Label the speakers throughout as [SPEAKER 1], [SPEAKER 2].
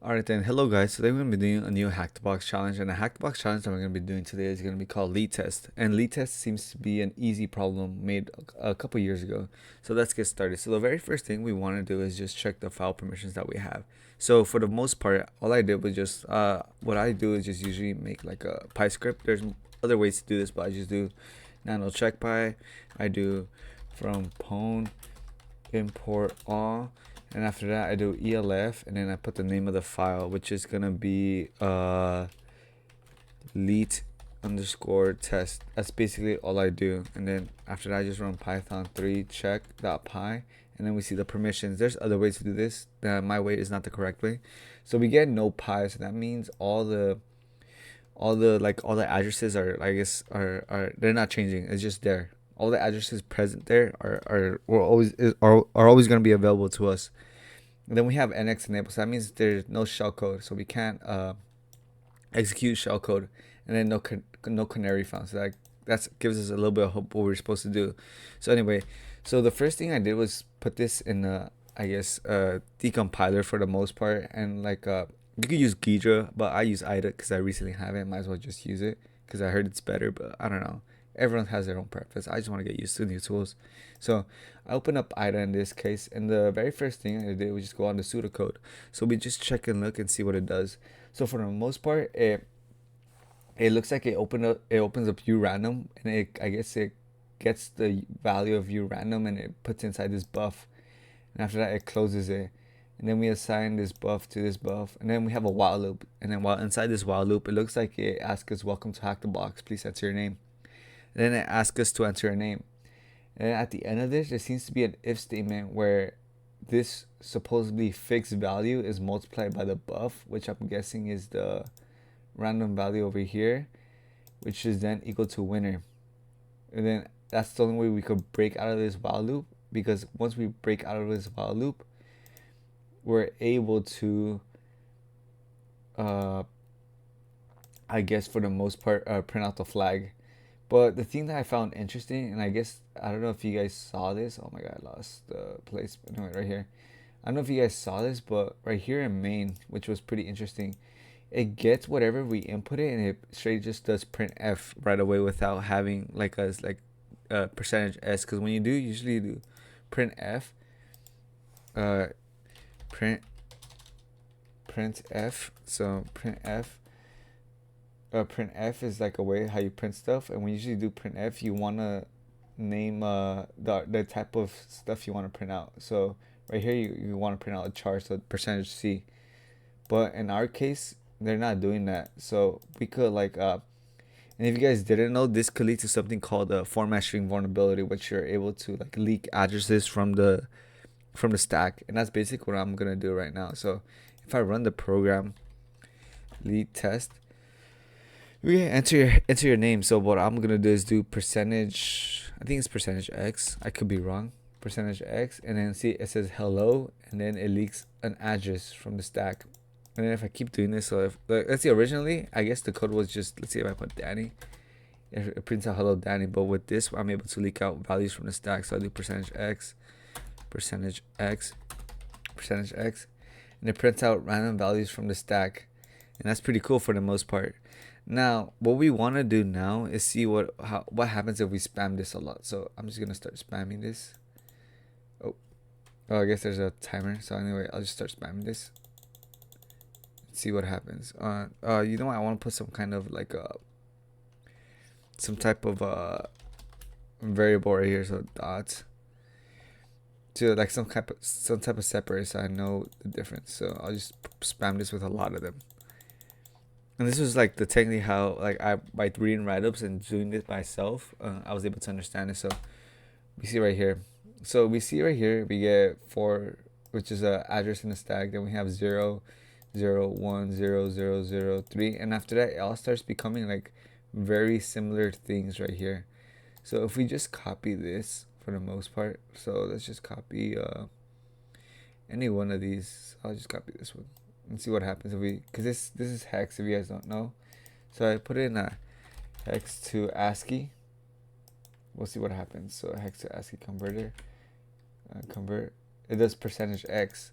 [SPEAKER 1] Alright then, hello guys. Today we're going to be doing a new Hack the Box challenge, and the Hack the Box challenge that we're going to be doing today is going to be called Leet Test. And Leet Test seems to be an easy problem made a couple years ago. So let's get started. So the very first thing we want to do is just check the file permissions that we have. So for the most part, all I did was just, what I do is just usually make like a Py script. There's other ways to do this, but I just do nano check Py. I do from pwn import all. And after that, I do ELF, and then I put the name of the file, which is gonna be Leet underscore test. That's basically all I do. And then after that, I just run Python 3 check.py, and then we see the permissions. There's other ways to do this. My way is not the correct way. So we get no pi, so that means all the addresses are, I guess, are they're not changing. It's just there. All the addresses present there are always going to be available to us. And then we have NX enabled, so that means there's no shellcode, so we can't execute shellcode, and then no canary found. So that gives us a little bit of hope what we're supposed to do. So anyway, so the first thing I did was put this in I guess decompiler for the most part, and like you could use Ghidra, but I use IDA because I recently have it. Might as well just use it because I heard it's better, but I don't know. Everyone has their own preference. I just want to get used to new tools. So I open up IDA in this case, and the very first thing I did was just go on the pseudocode. So we just check and look and see what it does. So for the most part, it looks like it opens up urandom, and I guess it gets the value of urandom and it puts inside this buff. And after that, it closes it. And then we assign this buff to this buff, and then we have a while loop. And then while inside this while loop, it looks like it asks us, "Welcome to Hack the Box. Please enter your name." And then it asks us to enter a name. And at the end of this, there seems to be an if statement where this supposedly fixed value is multiplied by the buff, which I'm guessing is the random value over here, which is then equal to winner. And then that's the only way we could break out of this while loop, because once we break out of this while loop, we're able to I guess for the most part print out the flag. But the thing that I found interesting, and I guess, I don't know if you guys saw this. Oh my god, I lost the place. Anyway, right here. I don't know if you guys saw this, but right here in main, which was pretty interesting, it gets whatever we input it, and it straight just does print F right away without having like us percentage S. Because when you usually do print F, print F. So print F is like a way how you print stuff, and when you usually do print F, you want to name the type of stuff you want to print out. So right here you want to print out a char, so percentage C. But in our case, they're not doing that. So we could and if you guys didn't know, this could lead to something called a format string vulnerability, which you're able to like leak addresses from the stack. And that's basically what I'm gonna do right now. So if I run the program Leet Test, we enter your name. So what I'm gonna do is do percentage, I think it's percentage X, I could be wrong, percentage X, and then see it says hello, and then it leaks an address from the stack. And then if I keep doing this, so if let's see, originally I guess the code was just, let's see if I put Danny, it prints out hello Danny, but with this I'm able to leak out values from the stack. So I do percentage X, percentage X, percentage X, and it prints out random values from the stack. And that's pretty cool for the most part. Now what we want to do now is see what happens if we spam this a lot. So I'm just gonna start spamming this. Oh, I guess there's a timer. So anyway, I'll just start spamming this, see what happens. You know what, I want to put some kind of like some type of variable right here, so dots, to like some type of separator, so I know the difference. So I'll just spam this with a lot of them. And this was like the technically how, like, I, by reading write-ups and doing this myself, I was able to understand it. So we see right here. So we see right here we get 4, which is a address in the stack. Then we have 0, 0, 1, 0, 0, 0, 3, and after that it all starts becoming like very similar things right here. So if we just copy this for the most part, so let's just copy any one of these. I'll just copy this one and see what happens if we, because this is hex, if you guys don't know. So I put in a hex to ASCII. We'll see what happens. So hex to ASCII converter, convert, it does percentage X.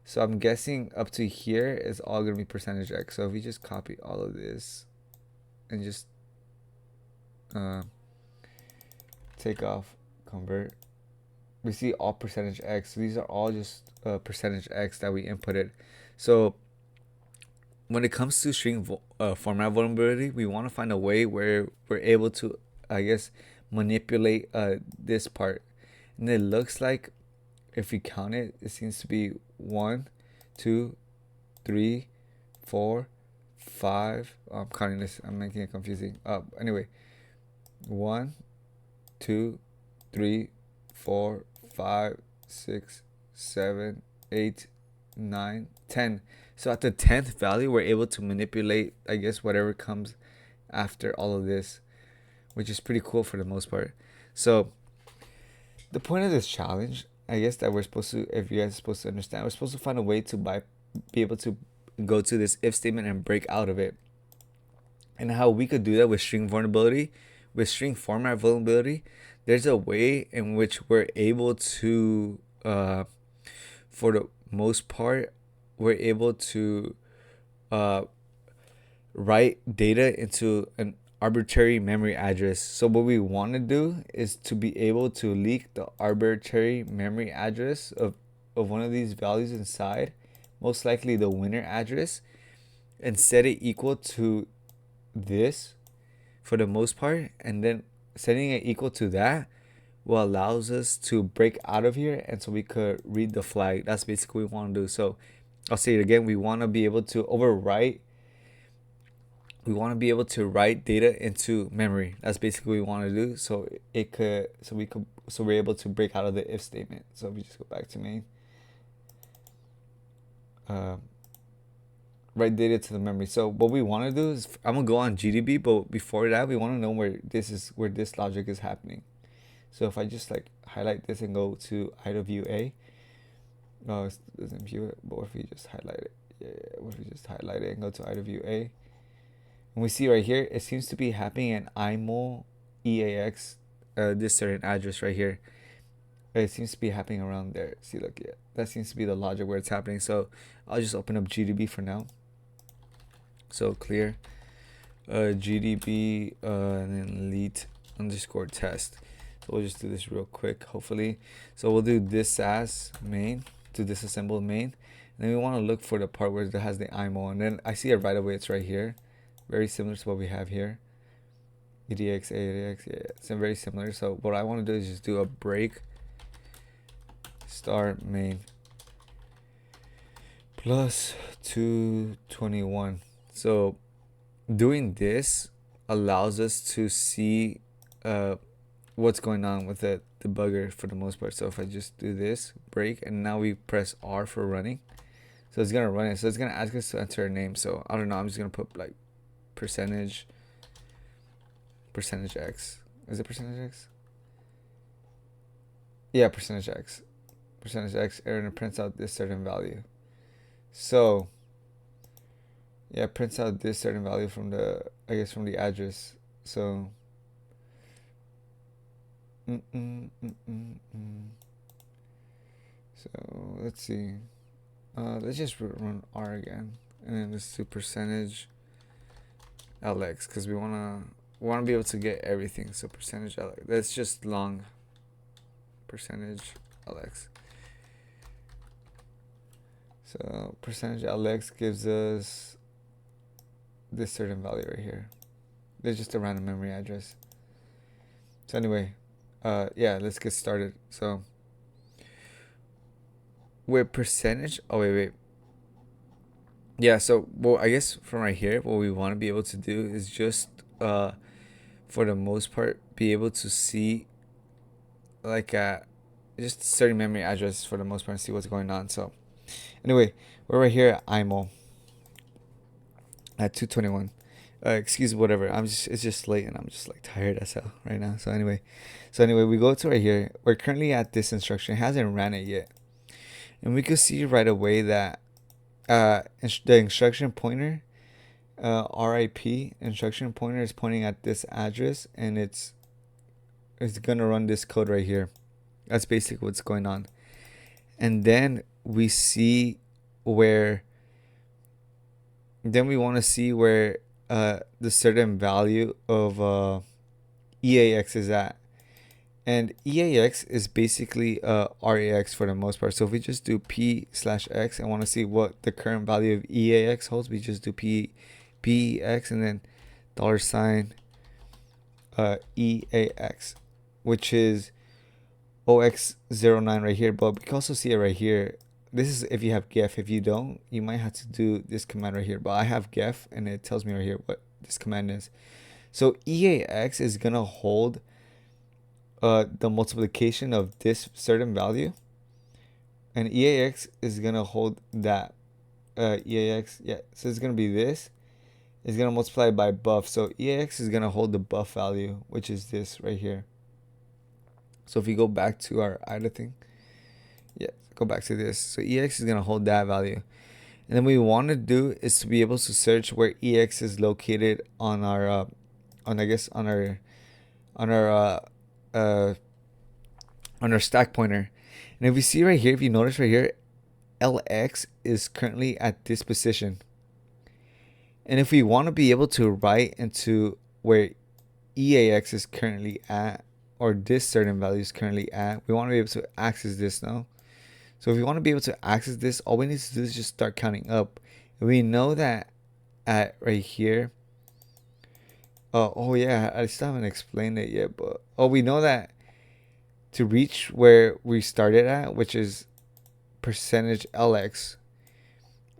[SPEAKER 1] So I'm guessing up to here is all gonna be percentage x. So if we just copy all of this and just uh, take off convert, we see all percentage x. So these are all just percentage x that we inputted. So when it comes to string format vulnerability, we want to find a way where we're able to, I guess, manipulate this part. And it looks like if we count it, it seems to be 1, 2, 3, 4, 5. Oh, I'm counting this. I'm making it confusing. Anyway, 1, 2, 3, 4, 5, 6, 7, 8, 9, 10. So at the 10th value, we're able to manipulate, I guess, whatever comes after all of this, which is pretty cool for the most part. So the point of this challenge, I guess, that we're supposed to, if you guys are supposed to understand, we're supposed to find a way to be able to go to this if statement and break out of it. And how we could do that with string vulnerability, with string format vulnerability, there's a way in which we're able to, for the most part, we're able to write data into an arbitrary memory address. So what we want to do is to be able to leak the arbitrary memory address of one of these values inside, most likely the winner address, and set it equal to this for the most part. And then setting it equal to that will allows us to break out of here, and so we could read the flag. That's basically what we want to do. So I'll say it again. We want to be able to overwrite. We want to be able to write data into memory. That's basically what we want to do. So we're able to break out of the if statement. So if we just go back to main, write data to the memory. So what we want to do is, I'm gonna go on GDB, but before that, we want to know where this logic is happening. So if I just like highlight this and go to IWA, no, it doesn't view it. But what if we just highlight it? Yeah, what if we just highlight it and go to IWA? And we see right here, it seems to be happening in IMO EAX, this certain address right here. It seems to be happening around there. See, look, yeah, that seems to be the logic where it's happening. So I'll just open up GDB for now. So clear GDB and then Leet _test. So we'll just do this real quick, hopefully. So we'll do this as main, to disassemble main. And then we want to look for the part where it has the IMO. And then I see it right away, it's right here. Very similar to what we have here. EDX, ADX, yeah, it's very similar. So what I want to do is just do a break star main plus 221. So doing this allows us to see what's going on with the debugger for the most part. So if I just do this break, and now we press R for running, so it's gonna run it. So it's gonna ask us to enter a name. So I don't know, I'm just gonna put like percentage x. Is it percentage x? Yeah, percentage x error, and it prints out this certain value. So yeah, it prints out this certain value from the, I guess, from the address. So so let's see, let's just run R again, and then let's do percentage LX, because we want to be able to get everything. So percentage LX, that's just long percentage LX. So percentage LX gives us this certain value right here. There's just a random memory address. So anyway, yeah, let's get started. So with percentage, oh wait. Yeah, so well, I guess from right here, what we want to be able to do is just for the most part be able to see like just certain memory address for the most part and see what's going on. So anyway, we're right here at IMO at 221. Excuse whatever. It's just late and I'm just like tired as hell right now. So anyway, we go to right here. We're currently at this instruction. It hasn't ran it yet, and we can see right away that the instruction pointer, RIP instruction pointer, is pointing at this address, and it's gonna run this code right here. That's basically what's going on. And then we see where the certain value of EAX is at. And EAX is basically RAX for the most part. So if we just do P/X and want to see what the current value of EAX holds, we just do PEX and then $ EAX, which is OX09 right here. But we can also see it right here. This is if you have GEF. If you don't, you might have to do this command right here. But I have GEF and it tells me right here what this command is. So EAX is gonna hold the multiplication of this certain value, and EAX is gonna hold that EAX, yeah, so it's gonna be this, it's gonna multiply by buff. So EAX is gonna hold the buff value, which is this right here. So if we go back to our IDA thing, yeah, go back to this. So EAX is gonna hold that value, and then what we want to do is to be able to search where EX is located on our on our stack pointer. And if we see right here, if you notice right here, LX is currently at this position. And if we want to be able to write into where EAX is currently at, or this certain value is currently at, we want to be able to access this now. So if we want to be able to access this, all we need to do is just start counting up. And we know that at right here, oh yeah, I still haven't explained it yet, but we know that to reach where we started at, which is percentage LX,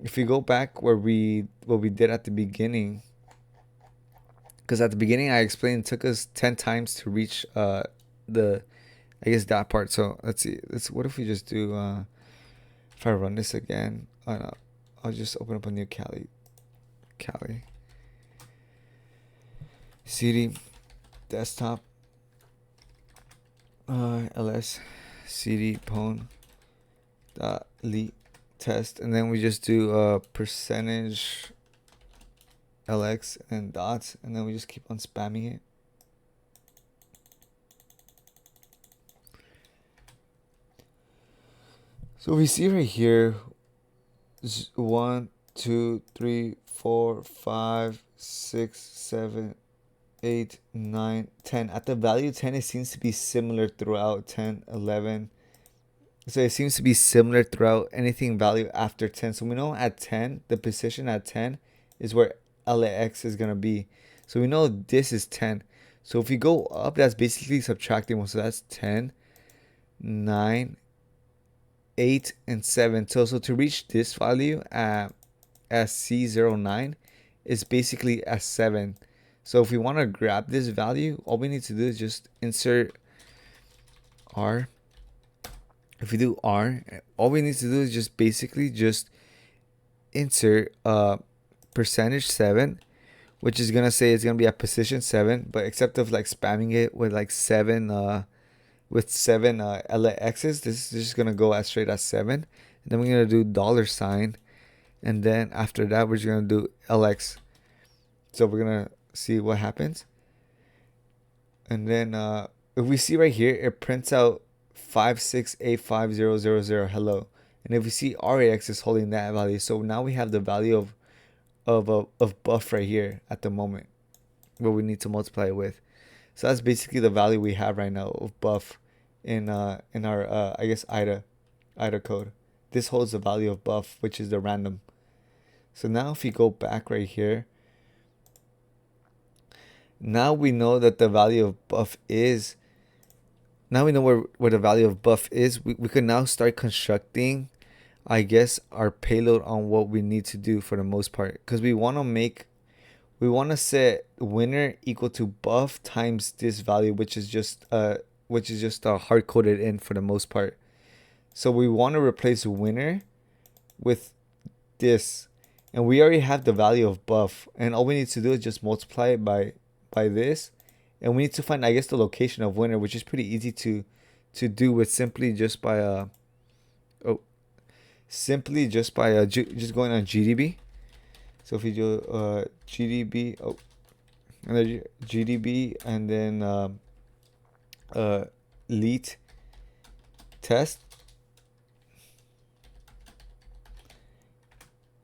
[SPEAKER 1] if we go back what we did at the beginning, because at the beginning I explained it took us 10 times to reach the, I guess, that part. So let's see, what if we just do if I run this again, I'll just open up a new Kali CD desktop ls cd pwn dot leet test, and then we just do percentage LX and dots, and then we just keep on spamming it. So we see right here 1 2 3 4 5 6 7 8 9 10. At the value 10, it seems to be similar throughout. 10 11, so it seems to be similar throughout anything value after 10. So we know at 10, the position at 10 is where LAX is going to be. So we know this is 10. So if we go up, that's basically subtracting 1. So that's 10 9 8 and 7. So to reach this value at C09 is basically at 7. So if we want to grab this value, all we need to do is just insert R. If we do R, all we need to do is just basically just insert percentage 7, which is gonna say it's gonna be at position 7, but except of like spamming it with like 7 LXs, this is just gonna go as straight as 7. And then we're gonna do $, and then after that we're just gonna do LX. So we're gonna see what happens. And then if we see right here, it prints out 5685000 hello. And if we see RAX is holding that value, so now we have the value of buff right here at the moment, what we need to multiply it with. So that's basically the value we have right now of buff in our I guess IDA code. This holds the value of buff, which is the random. So now if you go back right here, now we know that the value of buff is, now we know where the value of buff is. We can now start constructing, I guess, our payload on what we need to do for the most part, because we want to set winner equal to buff times this value, which is just hard coded in for the most part. So we want to replace winner with this, and we already have the value of buff, and all we need to do is just multiply it by this, and we need to find, I guess, the location of winner, which is pretty easy to do with simply just by just going on GDB. So if we do GDB, and then GDB, and then Leet Test,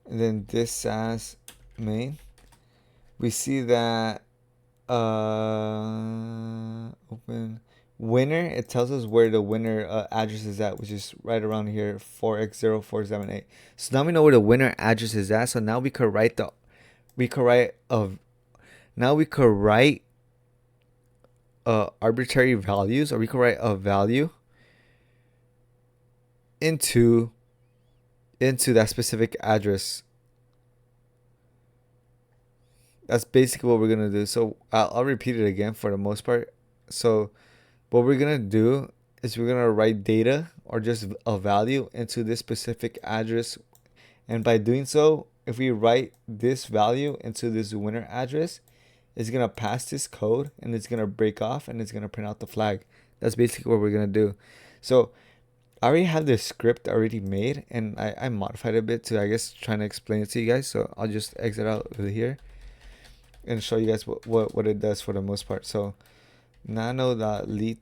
[SPEAKER 1] and then this SAS main, we see that open winner, it tells us where the winner address is at, which is right around here, 4x0478. So now we know where the winner address is at. So now we could write arbitrary values, or we could write a value into that specific address. That's basically what we're gonna do. So I'll repeat it again for the most part. So what we're gonna do is we're gonna write data, or just a value, into this specific address, and by doing so, if we write this value into this winner address, it's gonna pass this code, and it's gonna break off, and it's gonna print out the flag. That's basically what we're gonna do. So I already have this script already made, and I modified it a bit to, I guess, trying to explain it to you guys. So I'll just exit out of here and show you guys what it does for the most part. So nano.leet.py.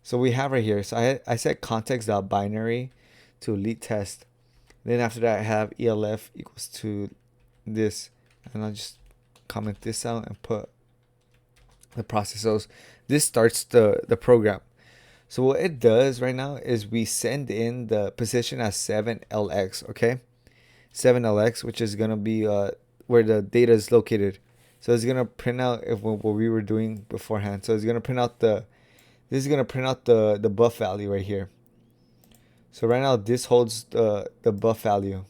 [SPEAKER 1] So we have right here. So I set context.binary to Leet Test. Then after that, I have ELF equals to this, and I'll just comment this out and put the process. So this starts the program. So what it does right now is we send in the position as 7LX, okay? 7LX, which is gonna be where the data is located. So it's gonna print out what we were doing beforehand. So it's gonna print out this is gonna print out the buff value right here. So right now this holds the buff value.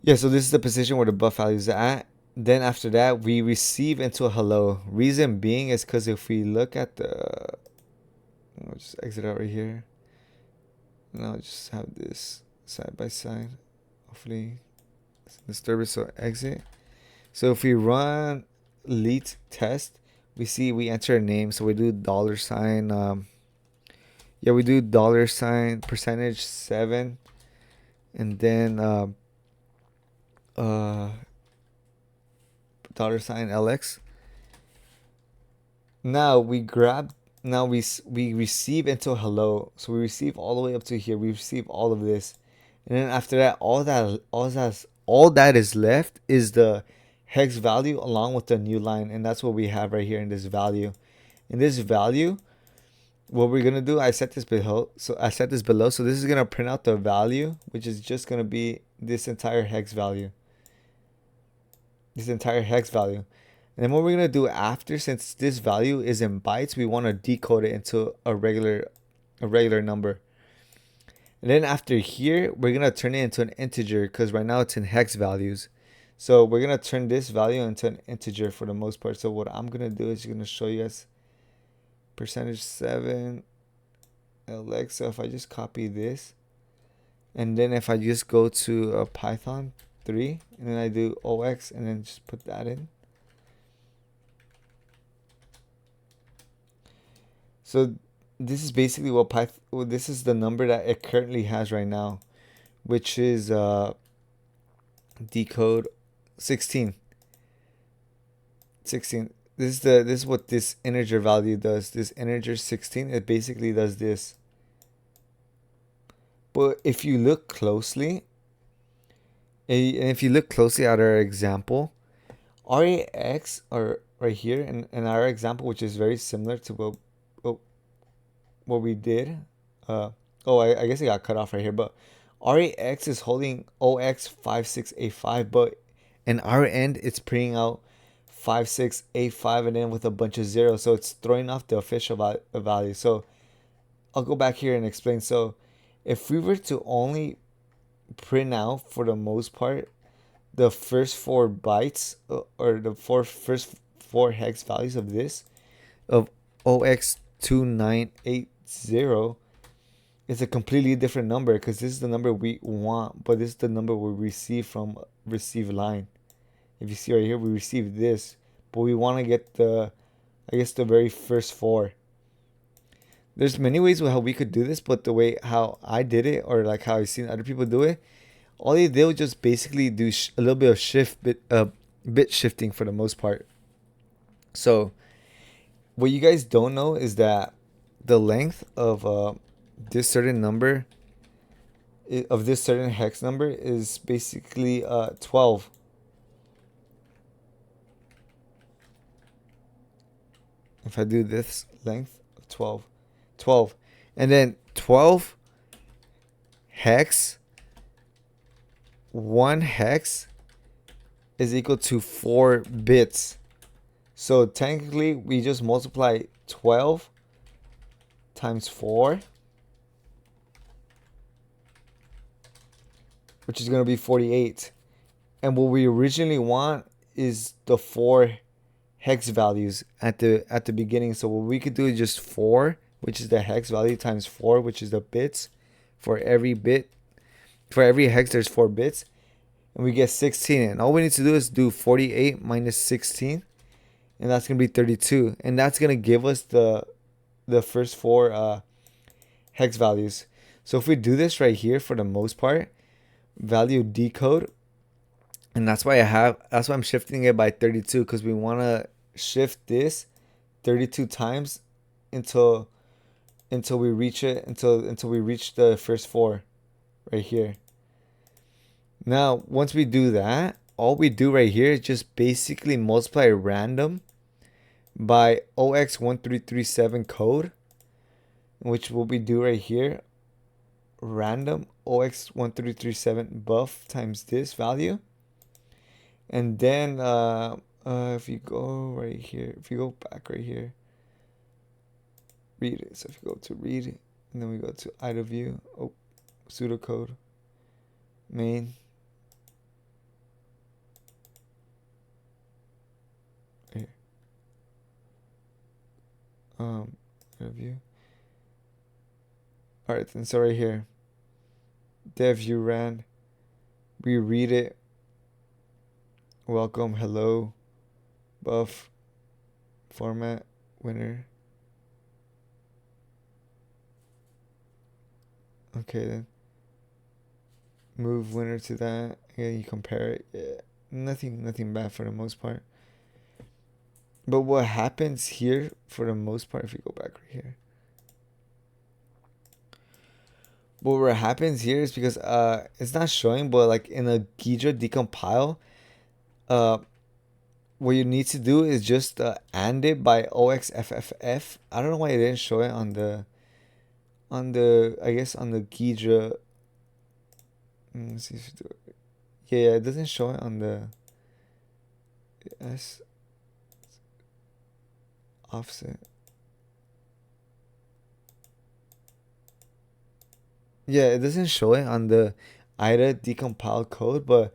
[SPEAKER 1] Yeah, so this is the position where the buff value is at. Then after that, we receive into a hello. Reason being is because if we look at I'll just exit out right here. And I'll just have this side by side. Hopefully it's disturbance, so exit. So if we run Leet Test, we see we enter a name. So we do $sign. Yeah, we do $sign percentage 7, and then $sign LX. Now we receive into hello. So we receive all the way up to here. We receive all of this, and then after that, all that is left is the hex value along with the new line, and that's what we have right here in this value. In this value, what we're gonna do, I set this below. So this is gonna print out the value, which is just gonna be this entire hex value. And then what we're gonna do after, since this value is in bytes, we want to decode it into a regular number. And then after here, we're gonna turn it into an integer, because right now it's in hex values. So we're gonna turn this value into an integer for the most part. So what I'm gonna do is gonna show you guys percentage 7 LX. So if I just copy this, and then if I just go to Python 3, and then I do OX, and then just put that in. So this is basically what this is the number that it currently has right now, which is decode 16. This is what this integer value does. This integer 16, it basically does this. But if you look closely, at our example, RAX, or right here in our example, which is very similar to what we did. I guess it got cut off right here, but RAX is holding OX5685, but in our end, it's printing out 5685 and then with a bunch of zeros, so it's throwing off the official value. So I'll go back here and explain. So if we were to only print out, for the most part, the first 4 bytes, or the first four hex values of this, of OX2980, it's a completely different number, because this is the number we want, but this is the number we receive from receive line. If you see right here, we receive this, but we want to get the very first 4. There's many ways how we could do this, but the way how I did it, or like how I've seen other people do it, all they did was just basically do a little bit of bit shifting for the most part. So what you guys don't know is that the length of this certain number of this certain hex number is basically 12. If I do this length of 12, and then 12 hex, one hex is equal to 4 bits. So technically we just multiply 12 times 4, which is going to be 48. And what we originally want is the 4 hex values at the beginning. So what we could do is just 4, which is the hex value, times 4, which is the bits. For every bit, for every hex there's 4 bits, and we get 16. And all we need to do is do 48 minus 16, and that's gonna be 32. And that's gonna give us the first 4 hex values. So if we do this right here, for the most part, value decode, and that's why I'm shifting it by 32, because we want to shift this 32 times until we reach it, until we reach the first 4 right here. Now once we do that, all we do right here is just basically multiply random by OX1337 code, which will be do right here, random OX1337 buff times this value. And then if you go right here, if you go back right here, read it. So if you go to read it, and then we go to IDA view, pseudocode, main, here, IDA view. All right, then so right here, dev view ran, we read it, welcome, hello, buff, format, winner. Okay, then move winner to that, and you compare it. Yeah, nothing bad for the most part. But what happens here for the most part, if you go back right here, what happens here is, because it's not showing, but like in a Ghidra decompile, what you need to do is just AND it by OXFFF. I don't know why it didn't show it on the I guess on the Ghidra. Let's see if you do it. Yeah, it doesn't show it on the S offset. Yeah, it doesn't show it on the IDA decompile code, but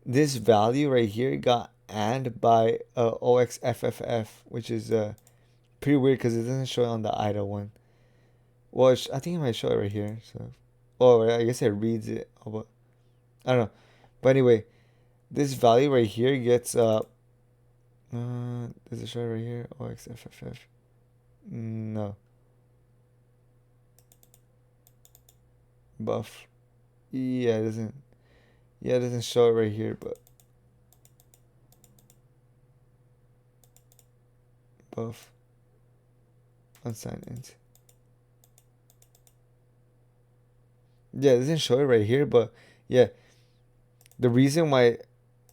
[SPEAKER 1] this value right here got AND by OXFFF, which is pretty weird because it doesn't show it on the IDA one. Well, I think it might show it right here. So, I guess it reads it. Oh, but I don't know. But anyway, this value right here gets does it show it right here? OXFFF. No. Buff. Yeah, it doesn't. Yeah, it doesn't show it right here, but buff. Unsigned int. Yeah, it doesn't show it right here, but yeah, the reason why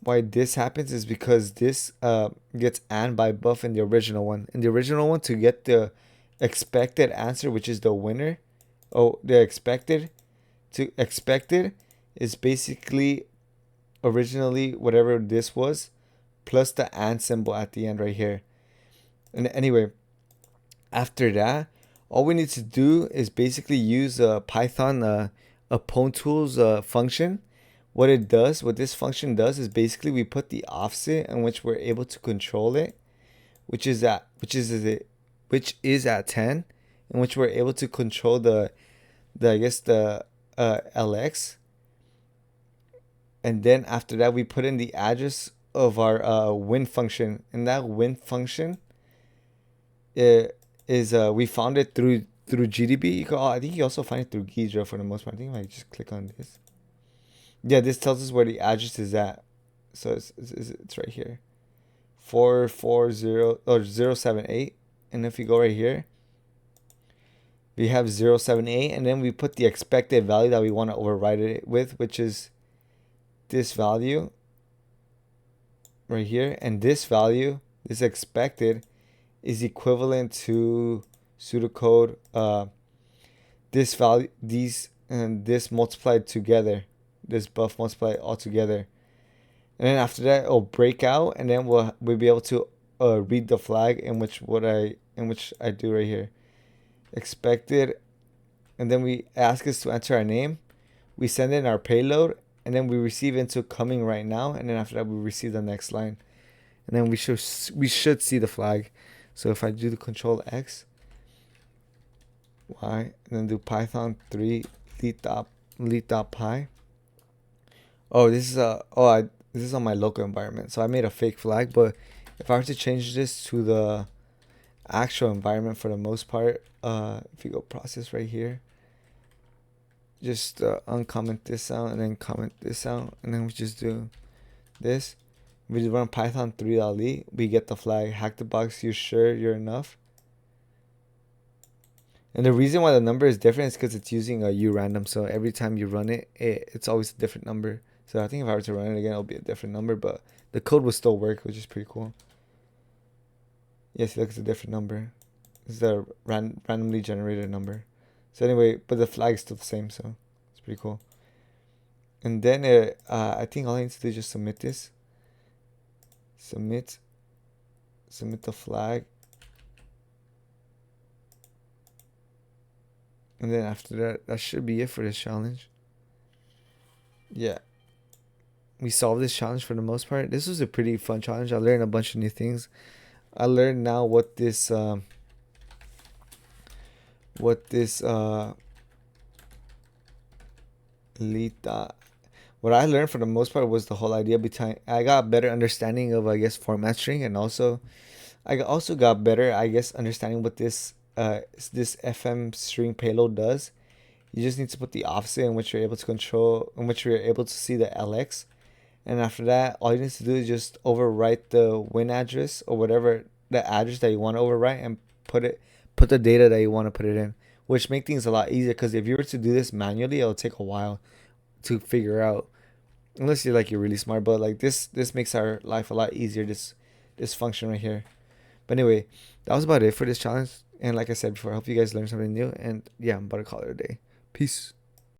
[SPEAKER 1] this happens is because this gets AND by buff in the original one. In the original one, to get the expected answer, which is the winner, the expected is basically originally whatever this was plus the AND symbol at the end right here. And anyway, after that, all we need to do is basically use Python a PwnTools function. What this function does is basically we put the offset in which we're able to control it, which is at 10, in which we're able to control the I guess the LX. And then after that, we put in the address of our win function, and that win function is we found it through GDB. I think you also find it through Ghidra for the most part. I think I might just click on this. Yeah, this tells us where the address is at. So it's right here, 440 or 078. And if you go right here, we have 078, and then we put the expected value that we want to override it with, which is this value right here. And this value, this expected, is equivalent to pseudocode this value, these and this multiplied together, this buff multiplied all together. And then after that, it'll break out, and then we'll be able to read the flag in which I do right here, expected, and then we ask us to enter our name. We send in our payload, and then we receive into coming right now, and then after that we receive the next line, and then we should see the flag. So if I do the control X, Y, and then do Python 3 leet.py. Oh, this is on my local environment, so I made a fake flag. But if I were to change this to the actual environment, for the most part, if you go process right here, just uncomment this out and then comment this out, and then we just do this. We just run Python 3.leet. We get the flag, hack the box, you sure you're enough. And the reason why the number is different is because it's using a urandom. So every time you run it, it's always a different number. So I think if I were to run it again, it'll be a different number, but the code will still work, which is pretty cool. Yes, look, it's a different number. This is a randomly generated number. So anyway, but the flag is still the same, so it's pretty cool. And then I think all I need to do is just submit this. Submit the flag. And then after that should be it for this challenge. Yeah. We solved this challenge for the most part. This was a pretty fun challenge. I learned a bunch of new things. I learned now what this Leet what I learned for the most part was the whole idea behind. I got a better understanding of, I guess, format string, and also I also got better, I guess, understanding what this FM string payload does. You just need to put the offset in which you're able to control, in which you're able to see the LX, and after that, all you need to do is just overwrite the win address or whatever the address that you want to overwrite, and put the data that you want to put it in, which make things a lot easier. Because if you were to do this manually, it'll take a while to figure out, unless you're really smart. But like this makes our life a lot easier, this function right here. But anyway, that was about it for this challenge. And like I said before, I hope you guys learned something new. And yeah, I'm about to call it a day. Peace.